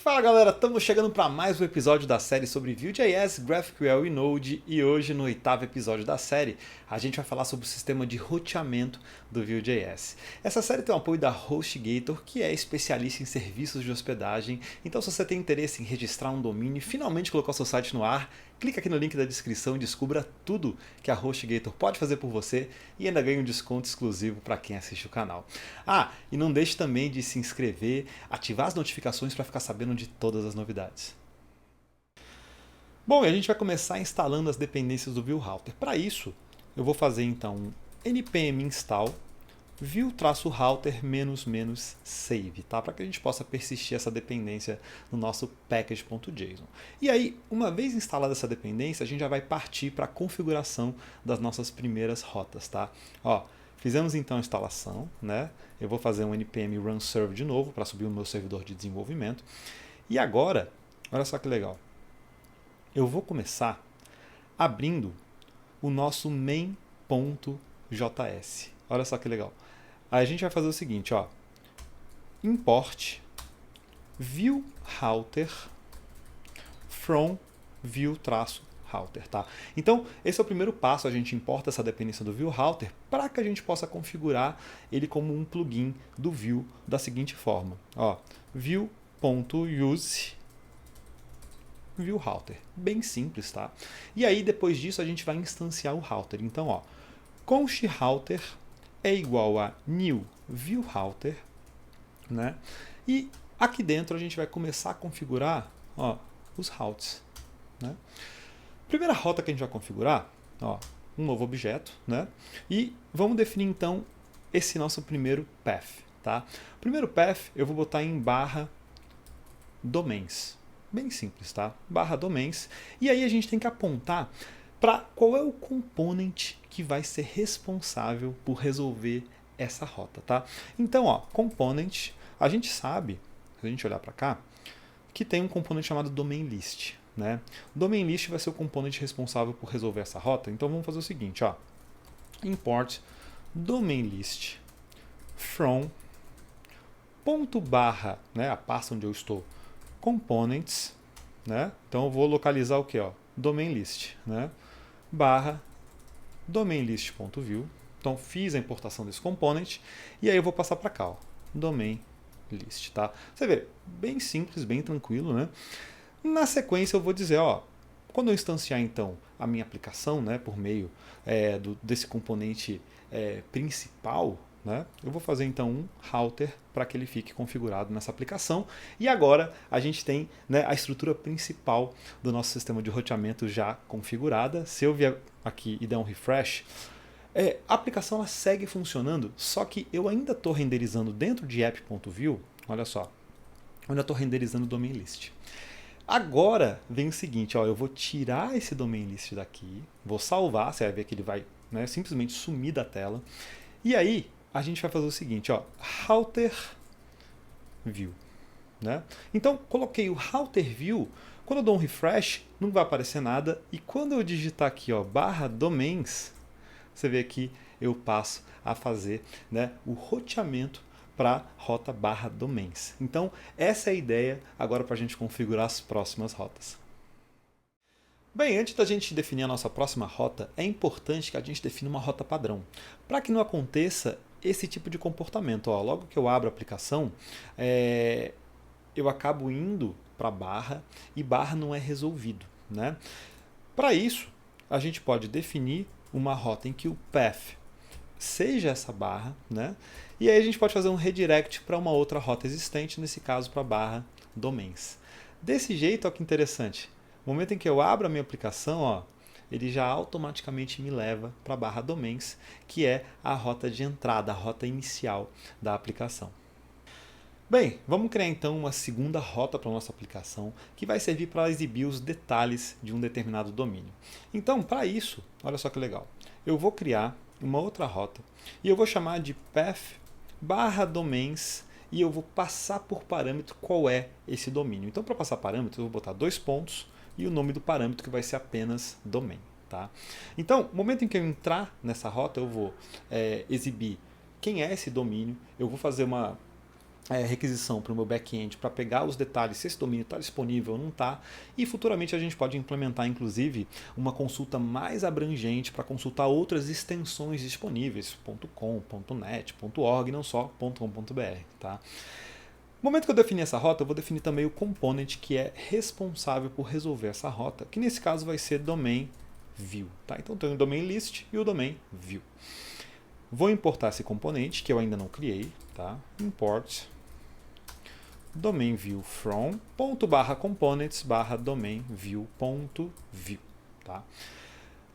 Fala galera, estamos chegando para mais um episódio da série sobre Vue.js, GraphQL e Node, e hoje no oitavo episódio da série a gente vai falar sobre o sistema de roteamento do Vue.js. Essa série tem o apoio da HostGator, que é especialista em serviços de hospedagem, então se você tem interesse em registrar um domínio e finalmente colocar o seu site no ar, clica aqui no link da descrição e descubra tudo que a HostGator pode fazer por você e ainda ganha um desconto exclusivo para quem assiste o canal. E não deixe também de se inscrever, ativar as notificações para ficar sabendo de todas as novidades. Bom, e a gente vai começar instalando as dependências do Vue Router. Para isso, eu vou fazer então um npm install Vue-router --save, tá? Para que a gente possa persistir essa dependência no nosso package.json. E aí, uma vez instalada essa dependência, a gente já vai partir para a configuração das nossas primeiras rotas, tá? Fizemos então a instalação, né? Eu vou fazer um npm run serve de novo para subir o meu servidor de desenvolvimento. E agora, olha só que legal. Eu vou começar abrindo o nosso main.js. Olha só que legal. Aí a gente vai fazer o seguinte, import Vue-router from Vue-router, tá? Então, esse é o primeiro passo, a gente importa essa dependência do Vue-router para que a gente possa configurar ele como um plugin do Vue da seguinte forma, Vue.use Vue-router, bem simples, tá? E aí, depois disso, a gente vai instanciar o router. Então, const router é igual a new Vue-router, né? E aqui dentro a gente vai começar a configurar os routes, né? Primeira rota que a gente vai configurar, um novo objeto, né? E vamos definir então esse nosso primeiro path, tá? O primeiro path eu vou botar em /domains, bem simples, tá? /domains. E aí a gente tem que apontar para qual é o component que vai ser responsável por resolver essa rota, tá? Então, component, a gente sabe, se a gente olhar para cá, que tem um componente chamado domain list, né? Domain list vai ser o componente responsável por resolver essa rota. Então vamos fazer o seguinte, import domain list from ponto barra, né, a pasta onde eu estou, components, né? Então eu vou localizar o que, domain list, né? Barra domainlist.vue. Então fiz a importação desse component e aí eu vou passar para cá, domain list, tá? Você vê, bem simples, bem tranquilo, né? Na sequência eu vou dizer, quando eu instanciar então a minha aplicação, né, por meio desse componente principal, né, eu vou fazer então um router para que ele fique configurado nessa aplicação. E agora a gente tem, né, a estrutura principal do nosso sistema de roteamento já configurada. Se eu vier aqui e der um refresh, a aplicação ela segue funcionando, só que eu ainda estou renderizando dentro de app.vue, olha só, eu ainda estou renderizando o domain list. Agora vem o seguinte, eu vou tirar esse domain list daqui, vou salvar, você vai ver que ele vai, né, simplesmente sumir da tela. E aí a gente vai fazer o seguinte, router view, né? Então coloquei o router view, quando eu dou um refresh não vai aparecer nada, e quando eu digitar aqui /domains, você vê que eu passo a fazer, né, o roteamento para rota /domains. Então essa é a ideia agora para a gente configurar as próximas rotas. Bem, antes da gente definir a nossa próxima rota, é importante que a gente defina uma rota padrão, para que não aconteça esse tipo de comportamento. Logo que eu abro a aplicação, eu acabo indo para barra e barra não é resolvido, né? Para isso, a gente pode definir uma rota em que o path seja essa barra, né? E aí a gente pode fazer um redirect para uma outra rota existente, nesse caso para /domains. Desse jeito, olha que interessante. No momento em que eu abro a minha aplicação, ele já automaticamente me leva para /domains, que é a rota de entrada, a rota inicial da aplicação. Bem, vamos criar então uma segunda rota para a nossa aplicação, que vai servir para exibir os detalhes de um determinado domínio. Então, para isso, olha só que legal, eu vou criar uma outra rota e eu vou chamar de path /domains e eu vou passar por parâmetro qual é esse domínio. Então, para passar parâmetro, eu vou botar 2 pontos e o nome do parâmetro que vai ser apenas domain, tá? Então, no momento em que eu entrar nessa rota, eu vou exibir quem é esse domínio, eu vou fazer uma requisição para o meu back-end para pegar os detalhes se esse domínio está disponível ou não está. E futuramente a gente pode implementar, inclusive, uma consulta mais abrangente para consultar outras extensões disponíveis, .com, .net, .org, não só .com.br. Tá? No momento que eu definir essa rota, eu vou definir também o component que é responsável por resolver essa rota, que nesse caso vai ser domain view. Tá? Então eu tenho o domain list e o domain view. Vou importar esse componente que eu ainda não criei. Tá? Import domain view from .components domain view.view. Tá?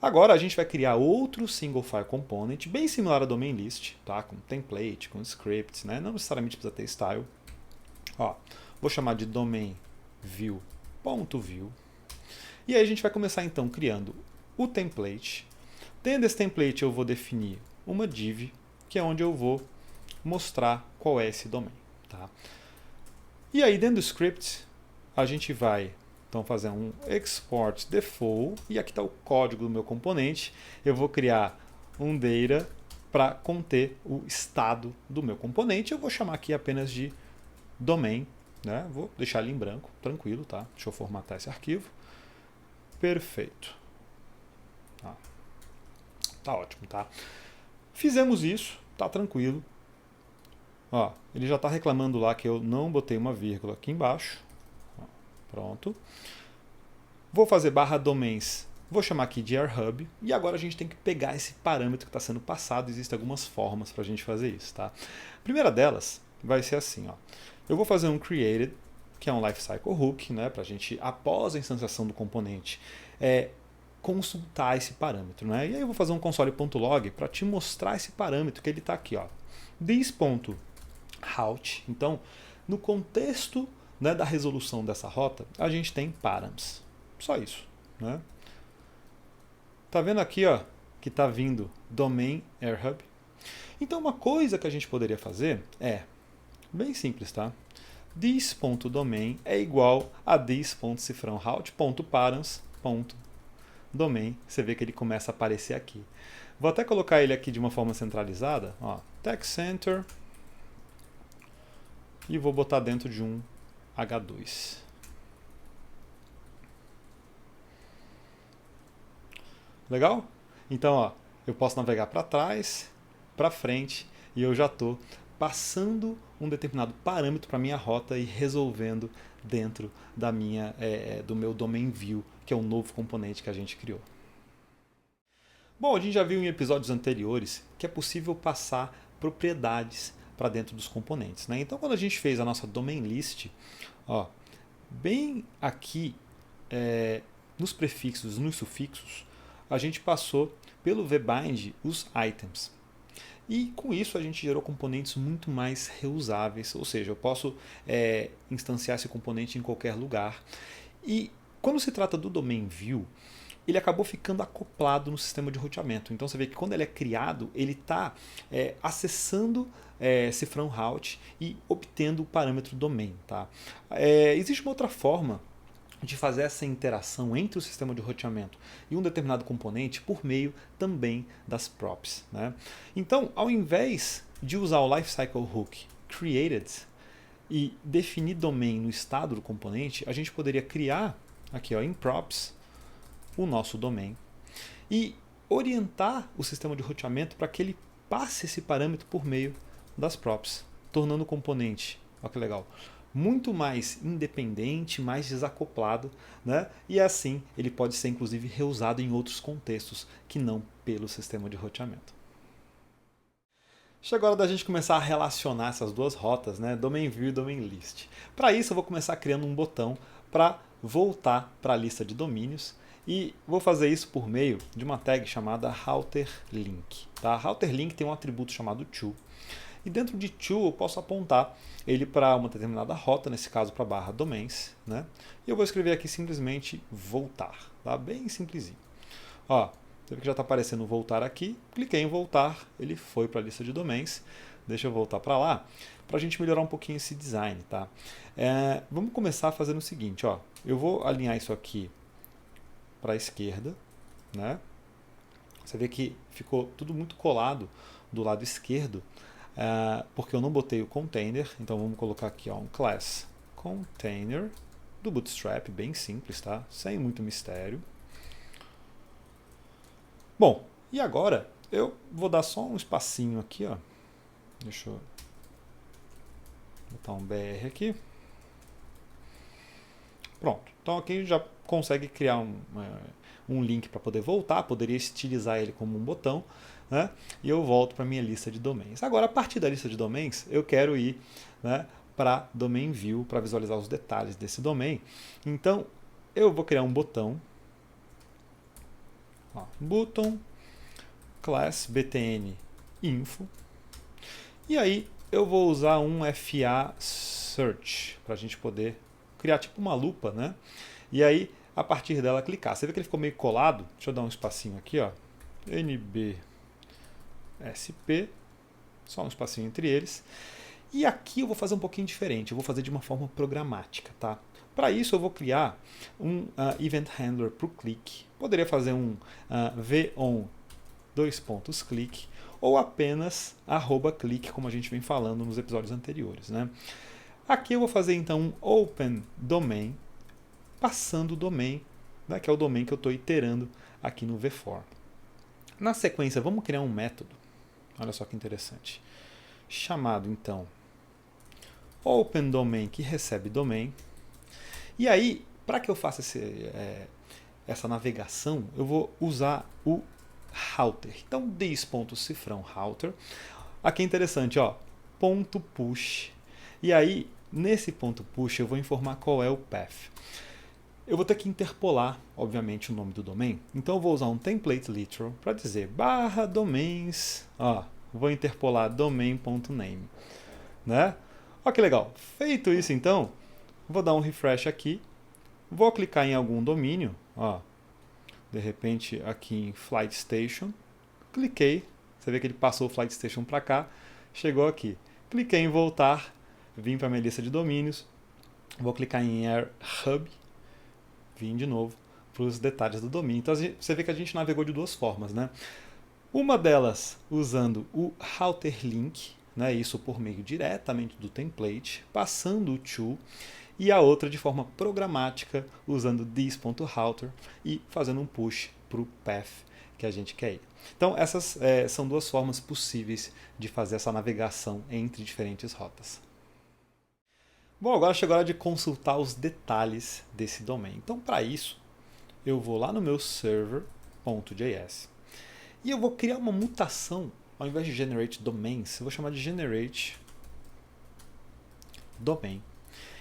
Agora a gente vai criar outro single file component, bem similar a domain list, tá? Com template, com scripts, né? Não necessariamente precisa ter style. Ó, vou chamar de domain view.view. E aí a gente vai começar então criando o template. Dentro desse template eu vou definir uma div, que é onde eu vou mostrar qual é esse domain. Tá? E aí dentro do script a gente vai então fazer um export default, e aqui está o código do meu componente. Eu vou criar um data para conter o estado do meu componente. Eu vou chamar aqui apenas de domain, né? Vou deixar ele em branco, tranquilo, tá? Deixa eu formatar esse arquivo. Perfeito. Tá ótimo, tá? Fizemos isso, tá tranquilo. Ó, ele já está reclamando lá que eu não botei uma vírgula aqui embaixo. Ó, pronto. Vou fazer /domains, vou chamar aqui de AirHub, e agora a gente tem que pegar esse parâmetro que está sendo passado. Existem algumas formas para a gente fazer isso, tá? A primeira delas vai ser assim, ó. Eu vou fazer um created, que é um lifecycle hook, né, para a gente, após a instanciação do componente, consultar esse parâmetro, né? E aí eu vou fazer um console.log para te mostrar esse parâmetro que ele está aqui, ó. This.route. Então, no contexto, né, da resolução dessa rota, a gente tem params. Só isso, né? Tá vendo aqui, ó, que tá vindo domain AirHub? Então, uma coisa que a gente poderia fazer é bem simples, tá? This.domain é igual a this.cifrãoroute.params.domain. Você vê que ele começa a aparecer aqui. Vou até colocar ele aqui de uma forma centralizada, ó, text center, e vou botar dentro de um H2. Legal? Então, ó, eu posso navegar para trás, para frente, e eu já estou passando um determinado parâmetro para minha rota e resolvendo dentro da do meu domain view, que é um novo componente que a gente criou. Bom, a gente já viu em episódios anteriores que é possível passar propriedades para dentro dos componentes, né? Então, quando a gente fez a nossa domain list, ó, bem aqui nos prefixos, nos sufixos, a gente passou pelo vbind os items. E com isso a gente gerou componentes muito mais reusáveis, ou seja, eu posso instanciar esse componente em qualquer lugar. E quando se trata do domain view, ele acabou ficando acoplado no sistema de roteamento. Então você vê que quando ele é criado, ele está acessando cifrão route e obtendo o parâmetro domain. Tá? Existe uma outra forma de fazer essa interação entre o sistema de roteamento e um determinado componente por meio também das props, né? Então, ao invés de usar o lifecycle hook created e definir domain no estado do componente, a gente poderia criar aqui, ó, em props o nosso domain e orientar o sistema de roteamento para que ele passe esse parâmetro por meio das props, tornando o componente, olha que legal, muito mais independente, mais desacoplado, né? E assim ele pode ser inclusive reusado em outros contextos que não pelo sistema de roteamento. Chega a hora da gente começar a relacionar essas duas rotas, né? Domain view e domain list. Para isso eu vou começar criando um botão para voltar para a lista de domínios e vou fazer isso por meio de uma tag chamada routerLink. Tá? routerLink tem um atributo chamado to. E dentro de to eu posso apontar ele para uma determinada rota, nesse caso para /domains, né? E eu vou escrever aqui simplesmente voltar, tá? Bem simplesinho. Ó, você vê que já está aparecendo voltar aqui, cliquei em voltar, ele foi para a lista de domains. Deixa eu voltar para lá, para a gente melhorar um pouquinho esse design, tá? Vamos começar fazendo o seguinte, ó. Eu vou alinhar isso aqui para a esquerda, né? Você vê que ficou tudo muito colado do lado esquerdo. porque eu não botei o container. Então vamos colocar aqui um class container do Bootstrap, bem simples, tá? Sem muito mistério. Bom, e agora eu vou dar só um espacinho aqui, ó. Deixa eu botar um BR aqui. Pronto. Então aqui a gente já consegue criar um link para poder voltar. Poderia estilizar ele como um botão, né? E eu volto para a minha lista de domains. Agora, a partir da lista de domains, eu quero ir, né, para Domain View, para visualizar os detalhes desse domain. Então, eu vou criar um botão. Ó, button class btn info. E aí eu vou usar um FA search para a gente poder criar tipo uma lupa, né? E aí, a partir dela, clicar. Você vê que ele ficou meio colado? Deixa eu dar um espacinho aqui, ó. NBSP, só um espacinho entre eles. E aqui eu vou fazer um pouquinho diferente, eu vou fazer de uma forma programática, tá? Para isso eu vou criar um event handler para o click. Poderia fazer um von click ou apenas @click, como a gente vem falando nos episódios anteriores, né? Aqui eu vou fazer então um open domain, passando o domain, né, que é o domain que eu estou iterando aqui no v-for. Na sequência, vamos criar um método, olha só que interessante, chamado então open domain, que recebe domain. E aí, para que eu faça essa navegação, eu vou usar o router. Então, this.cifrão router. Aqui é interessante, ó, ponto .push. E aí, nesse ponto .push, eu vou informar qual é o path. Eu vou ter que interpolar, obviamente, o nome do domain. Então, eu vou usar um template literal para dizer /domains. Ó, vou interpolar domain.name, né? Ó, que legal. Feito isso, então, vou dar um refresh aqui. Vou clicar em algum domínio. Ó, de repente, aqui em Flight Station. Cliquei. Você vê que ele passou o Flight Station para cá. Chegou aqui. Cliquei em voltar. Vim para a minha lista de domínios. Vou clicar em Air Hub. Vim de novo para os detalhes do domínio. Então você vê que a gente navegou de duas formas, né? Uma delas usando o router link, né? Isso por meio diretamente do template, passando o to, e a outra de forma programática usando this.router e fazendo um push para o path que a gente quer ir. Então essas são duas formas possíveis de fazer essa navegação entre diferentes rotas. Bom, agora chegou a hora de consultar os detalhes desse domain. Então, para isso, eu vou lá no meu server.js e eu vou criar uma mutação, ao invés de generate domains, eu vou chamar de generate domain.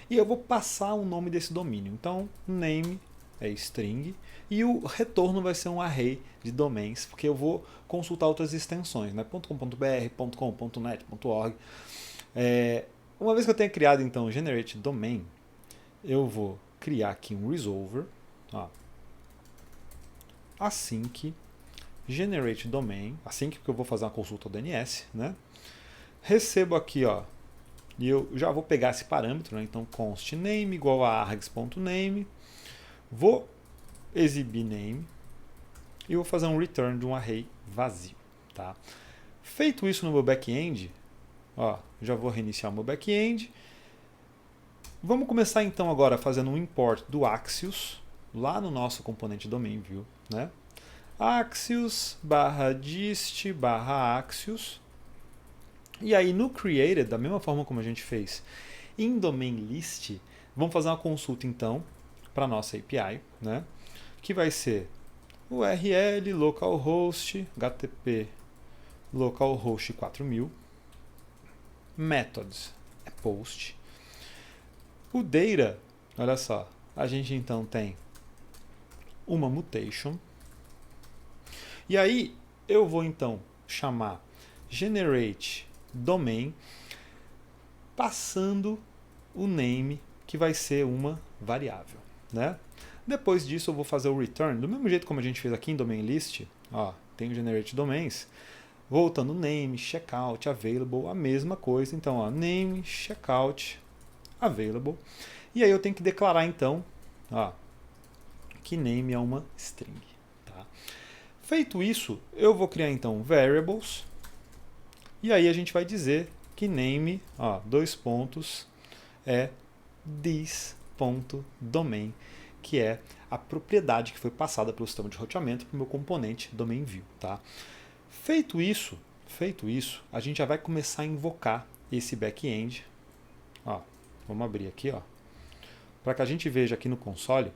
E eu vou passar o nome desse domínio. Então, name é string e o retorno vai ser um array de domains, porque eu vou consultar outras extensões, né? .com.br, .com, .net, .org. Uma vez que eu tenha criado então generate domain, eu vou criar aqui um resolver, ó, async generate domain, async porque eu vou fazer uma consulta ao DNS, né? Recebo aqui, ó, e eu já vou pegar esse parâmetro, né? Então const name igual a args.name, vou exibir name e vou fazer um return de um array vazio, tá? Feito isso no meu back-end, ó, já vou reiniciar o meu back-end. Vamos começar então agora fazendo um import do Axios lá no nosso componente domain view, né? Axios /dist /axios. E aí no created, da mesma forma como a gente fez em domain list, vamos fazer uma consulta então para a nossa API, né? Que vai ser URL localhost http localhost 4000 methods é post. O data, olha só, a gente então tem uma mutation. E aí eu vou então chamar generate domain passando o name, que vai ser uma variável, né? Depois disso eu vou fazer o return, do mesmo jeito como a gente fez aqui em domain list, ó, tem o generate domains, voltando name, checkout, available, a mesma coisa. Então, ó, name, checkout, available. E aí eu tenho que declarar então, ó, que name é uma string, tá? Feito isso, eu vou criar então variables E aí a gente vai dizer que name, ó, dois pontos, é this.domain, que é a propriedade que foi passada pelo sistema de roteamento para o meu componente domain view, tá? Feito isso, a gente já vai começar a invocar esse back-end. Ó, vamos abrir aqui, ó, para que a gente veja aqui no console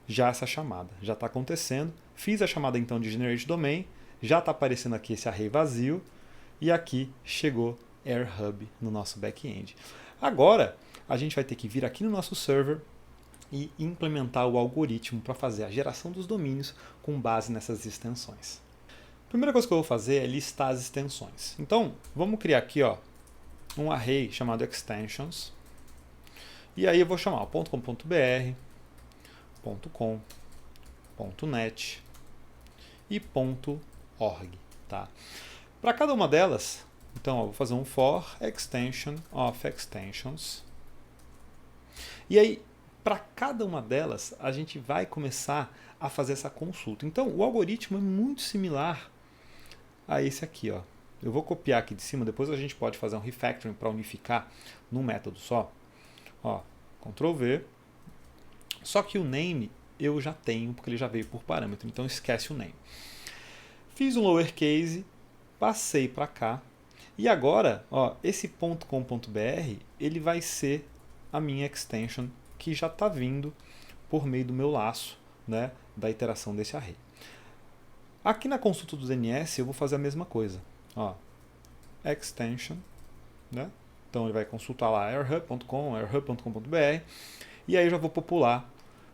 já essa chamada, já está acontecendo. Fiz a chamada então de generate domain, já está aparecendo aqui esse array vazio e aqui chegou AirHub no nosso back-end. Agora a gente vai ter que vir aqui no nosso server e implementar o algoritmo para fazer a geração dos domínios com base nessas extensões. A primeira coisa que eu vou fazer é listar as extensões. Então, vamos criar aqui, ó, um array chamado extensions. E aí eu vou chamar .com.br, .com, .net e .org. Tá? Para cada uma delas, então eu vou fazer um for extension of extensions. E aí, para cada uma delas, a gente vai começar a fazer essa consulta. Então, o algoritmo é muito similar a esse aqui, ó. Eu vou copiar aqui de cima, depois a gente pode fazer um refactoring para unificar num método só. Ó, Ctrl V. Só que o name eu já tenho, porque ele já veio por parâmetro, então esquece o name. Fiz um lowercase, passei para cá, e agora, ó, esse .com.br, ele vai ser a minha extension que já está vindo por meio do meu laço, né, da iteração desse array. Aqui na consulta do DNS eu vou fazer a mesma coisa. Ó, extension, né? Então ele vai consultar lá airhub.com, airhub.com.br, e aí eu já vou popular,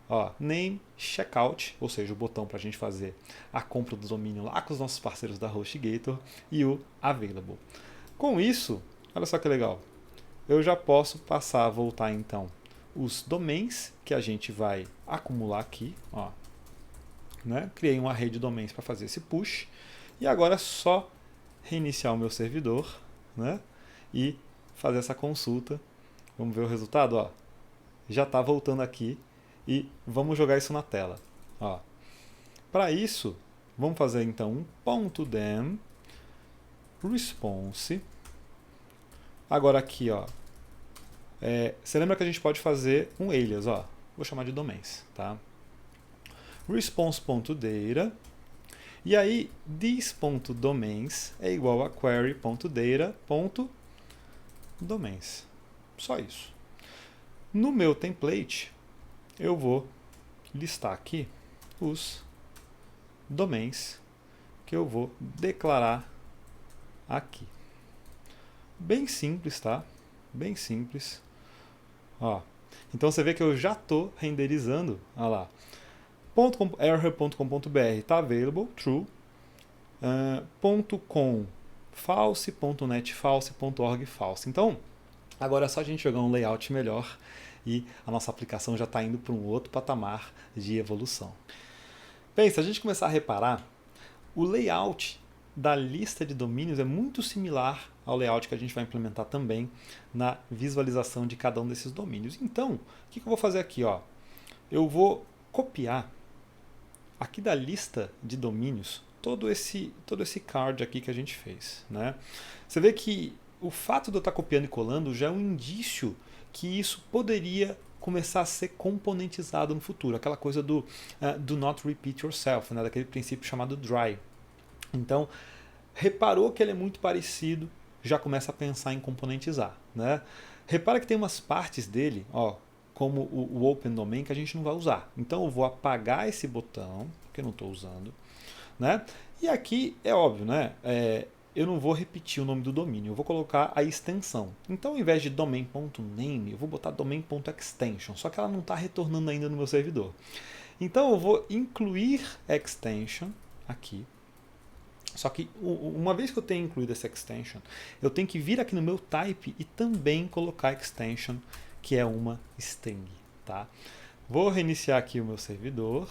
ó, name checkout, ou seja, o botão para a gente fazer a compra do domínio lá com os nossos parceiros da HostGator, e o available. Com isso, olha só que legal, eu já posso passar a voltar então os domains que a gente vai acumular aqui, ó, né? Criei um array de domains para fazer esse push, e agora é só reiniciar o meu servidor, né? E fazer essa consulta. Vamos ver o resultado, ó. Já está voltando aqui e vamos jogar isso na tela. Para isso, vamos fazer então um .dem response. Agora aqui, ó, você lembra que a gente pode fazer um alias, ó. Vou chamar de domains, tá? Response.data. E aí, this.domains é igual a query.data.domains. Só isso. No meu template, eu vou listar aqui os domains que eu vou declarar aqui. Bem simples, tá? Bem simples. Ó, então você vê que eu já estou renderizando. Olha lá. airhub.com.br está available, true. .com false, .net false, .org false. Então, agora é só a gente jogar um layout melhor e a nossa aplicação já está indo para um outro patamar de evolução. Bem, se a gente começar a reparar, o layout da lista de domínios é muito similar ao layout que a gente vai implementar também na visualização de cada um desses domínios. Então, o que eu vou fazer aqui? Ó? Eu vou copiar aqui da lista de domínios todo esse card aqui que a gente fez, né? Você vê que o fato de eu estar copiando e colando já é um indício que isso poderia começar a ser componentizado no futuro, aquela coisa do do not repeat yourself, né? Daquele princípio chamado dry. Então, reparou que ele é muito parecido, já começa a pensar em componentizar, né? Repara que tem umas partes dele, ó, como o Open Domain, que a gente não vai usar. Então eu vou apagar esse botão, que eu não estou usando, né? E aqui é óbvio, né? Eu não vou repetir o nome do domínio, eu vou colocar a extensão. Então, ao invés de domain.name, eu vou botar domain.extension, só que ela não está retornando ainda no meu servidor. Então eu vou incluir extension aqui. Só que uma vez que eu tenho incluído essa extension, eu tenho que vir aqui no meu type e também colocar extension, que é uma string. Tá? Vou reiniciar aqui o meu servidor.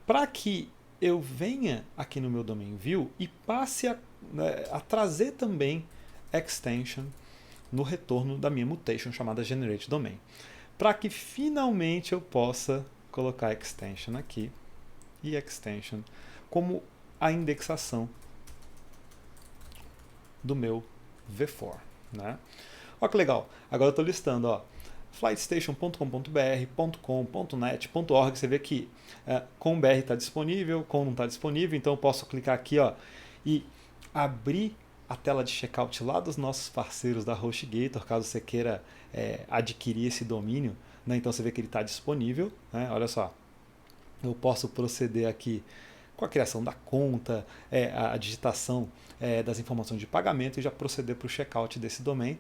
Para que eu venha aqui no meu domain view e passe a trazer também extension no retorno da minha mutation chamada generate domain. Para que finalmente eu possa colocar extension aqui e extension como a indexação do meu V4, né? Olha que legal. Agora eu estou listando, ó, flightstation.com.br, .com, .net, .org. Você vê que com BR está disponível, com não está disponível, então eu posso clicar aqui, ó, e abrir a tela de checkout lá dos nossos parceiros da HostGator, caso você queira adquirir esse domínio, né? Então você vê que ele está disponível, né? Olha só, eu posso proceder aqui com a criação da conta, a digitação das informações de pagamento e já proceder para o checkout desse domain.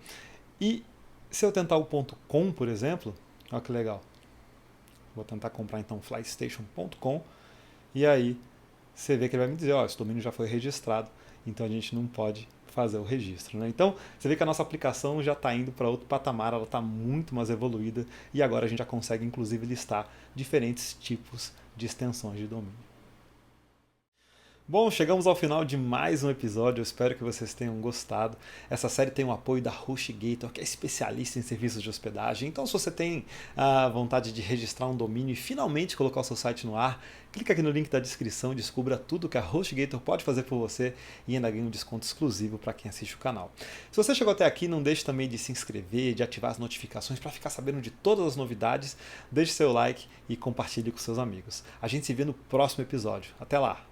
E se eu tentar o .com, por exemplo, olha que legal, vou tentar comprar então flightstation.com e aí você vê que ele vai me dizer, ó, esse domínio já foi registrado, então a gente não pode fazer o registro, né? Então você vê que a nossa aplicação já está indo para outro patamar, ela está muito mais evoluída e agora a gente já consegue inclusive listar diferentes tipos de extensões de domínio. Bom, chegamos ao final de mais um episódio, eu espero que vocês tenham gostado. Essa série tem o apoio da HostGator, que é especialista em serviços de hospedagem. Então, se você tem a vontade de registrar um domínio e finalmente colocar o seu site no ar, clica aqui no link da descrição e descubra tudo que a HostGator pode fazer por você e ainda ganha um desconto exclusivo para quem assiste o canal. Se você chegou até aqui, não deixe também de se inscrever, de ativar as notificações para ficar sabendo de todas as novidades. Deixe seu like e compartilhe com seus amigos. A gente se vê no próximo episódio. Até lá!